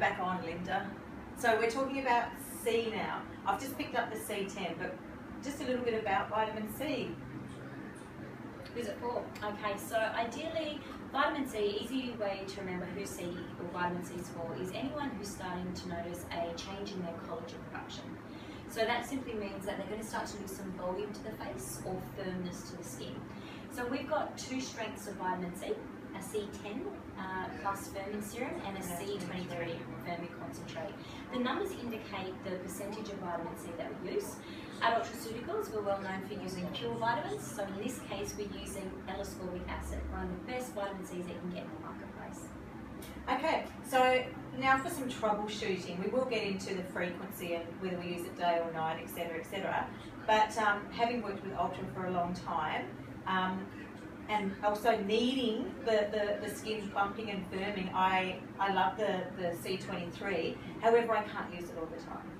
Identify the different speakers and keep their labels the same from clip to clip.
Speaker 1: back on, Linda. So we're talking about C now. I've just picked up the C10, but just a little bit about vitamin C.
Speaker 2: Who's it for? Okay, so ideally, vitamin C, easy way to remember who C or vitamin C is for is anyone who's starting to notice a change in their collagen production. So that simply means that they're going to start to lose some volume to the face or firmness to the skin. So we've got two strengths of vitamin C, a C10 plus firming serum and a C23 firming concentrate. The numbers indicate the percentage of vitamin C that we use. At Ultraceuticals, we're well known for using pure vitamins, so in this case we're using L-ascorbic acid, one of the best vitamin Cs that you can get in the marketplace.
Speaker 1: Okay, so now for some troubleshooting. We will get into the frequency and whether we use it day or night, etc., etc. But having worked with Ultra for a long time, and also needing the skin plumping and firming, I love the C23. However, I can't use it all the time.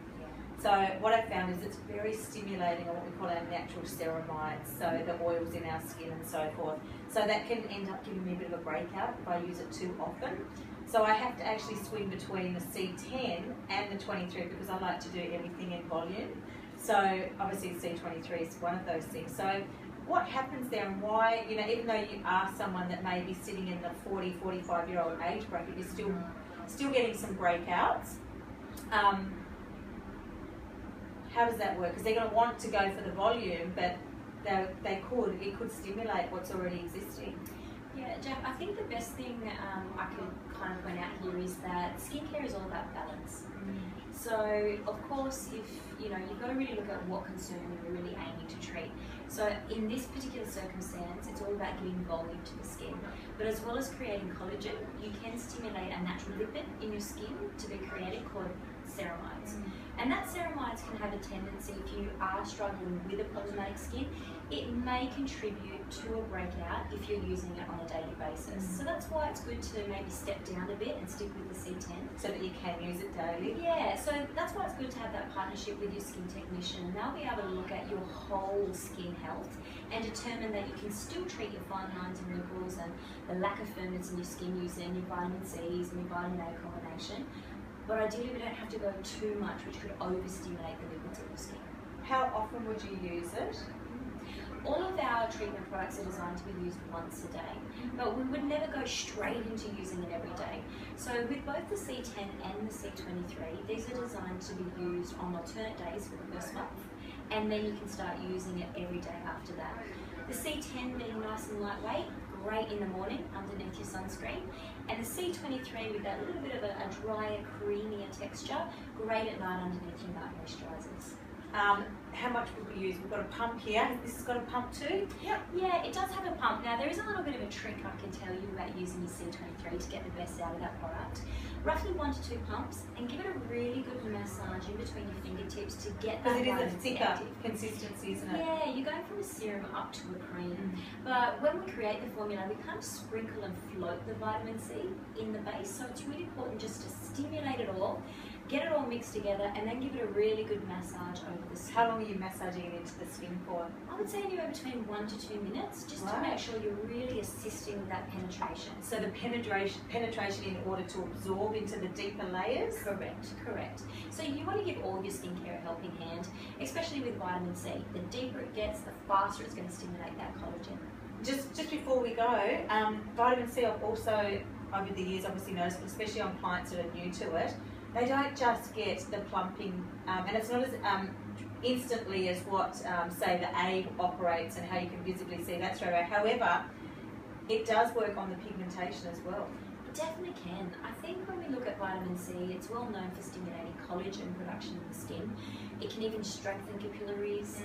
Speaker 1: So what I found is it's very stimulating on what we call our natural ceramides, so the oils in our skin and so forth. So that can end up giving me a bit of a breakout if I use it too often. So I have to actually swing between the C10 and the 23 because I like to do everything in volume. So obviously C23 is one of those things. So what happens there and why, you know, even though you are someone that may be sitting in the 40, 45-year-old age bracket, you're still getting some breakouts. How does that work? Because they're going to want to go for the volume, but it could stimulate what's already existing.
Speaker 2: Yeah, Jack, I think the best thing I could kind of point out here is that skincare is all about balance. So, of course, if you've got to really look at what concern you're really aiming to treat. So, in this particular circumstance, it's all about giving volume to the skin. But as well as creating collagen, you can stimulate a natural lipid in your skin to be created called ceramides. And that ceramides can have a tendency, if you are struggling with a problematic skin, it may contribute to a breakout if you're using it on a daily basis. So that's why it's good to maybe step down a bit and stick with the C10.
Speaker 1: So that you can use it daily?
Speaker 2: Yeah, so that's why it's good to have that partnership with your skin technician, and they'll be able to look at your whole skin health and determine that you can still treat your fine lines and wrinkles and the lack of firmness in your skin using your vitamin C's and your vitamin A combination. But ideally we don't have to go too much, which could overstimulate the lipids of your skin.
Speaker 1: How often would you use it?
Speaker 2: All of our treatment products are designed to be used once a day, but we would never go straight into using it every day. So with both the C10 and the C23, these are designed to be used on alternate days for the first month, and then you can start using it every day after that. The C10 being nice and lightweight, great in the morning underneath your sunscreen, and the C23 with that little bit of a drier, creamier texture, great at night underneath your night moisturisers.
Speaker 1: How much would we use? We've got a pump here. This has got a pump too?
Speaker 2: Yep. Yeah, it does have a pump. Now, there is a little bit of a trick I can tell you about using your C23 to get the best out of that product. Roughly 1 to 2 pumps, and give it a really good massage in between your fingertips to get that.
Speaker 1: Because it is a thicker consistency, isn't it?
Speaker 2: Yeah, you're going from a serum up to a cream. But when we create the formula, we kind of sprinkle and float the vitamin C in the base, so it's really important just to stimulate it all, get it all mixed together, and then give it a really good massage over the skin.
Speaker 1: How long are you massaging it into the skin for?
Speaker 2: I would say anywhere between 1 to 2 minutes, just to make sure you're really assisting with that penetration.
Speaker 1: So the penetration in order to absorb into the deeper layers?
Speaker 2: Correct. So you want to give all your skincare a helping hand, especially with vitamin C. The deeper it gets, the faster it's going to stimulate that collagen.
Speaker 1: Just before we go, vitamin C I've also, over the years, obviously noticed, but especially on clients that are new to it, they don't just get the plumping, and it's not as instantly as what, say, the A operates and how you can visibly see that straight away. However, it does work on the pigmentation as well.
Speaker 2: It definitely can. I think when we look at vitamin C, it's well known for stimulating collagen production in the skin. It can even strengthen capillaries.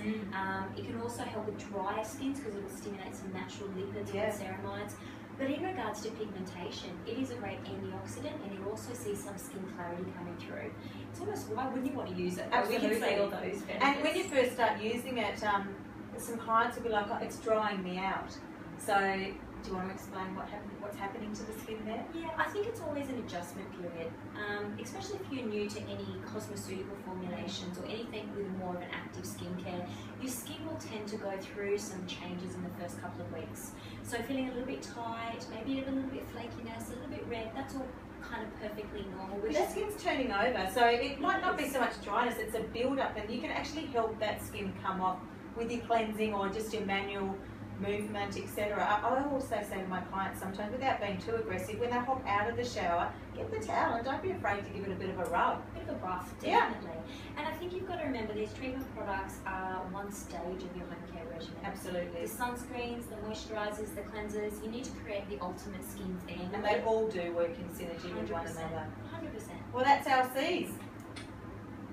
Speaker 2: It can also help with drier skins because it will stimulate some natural lipids and ceramides. But in regards to pigmentation, it is a great antioxidant, and you also see some skin clarity coming through. It's almost, why wouldn't you want to use it?
Speaker 1: Absolutely.
Speaker 2: We can see all those benefits.
Speaker 1: And when you first start using it, some clients will be like, oh, it's drying me out. So do you want to explain what's happening to the skin there?
Speaker 2: Yeah, I think it's always an adjustment period, especially if you're new to any cosmeceutical formulations or anything with more of an active skincare. Your skin will tend to go through some changes in the first couple of weeks. So feeling a little bit tight, maybe a little bit flakiness, a little bit red, that's all kind of perfectly normal with
Speaker 1: Because your
Speaker 2: it.
Speaker 1: skin's turning over, so it might not be so much dryness, it's a build-up, and you can actually help that skin come off with your cleansing or just your manual movement, etc. I also say to my clients sometimes, without being too aggressive, when they hop out of the shower, get the towel and don't be afraid to give it a bit of a rub.
Speaker 2: A bit of a rough,
Speaker 1: Yeah.
Speaker 2: definitely. And I think you've got to remember these treatment products are one stage of your home care regimen.
Speaker 1: Absolutely.
Speaker 2: The sunscreens, the moisturisers, the cleansers, you need to create the ultimate skin thing.
Speaker 1: And they all do work in synergy with one
Speaker 2: 100%.
Speaker 1: another.
Speaker 2: 100%.
Speaker 1: Well, that's our C's.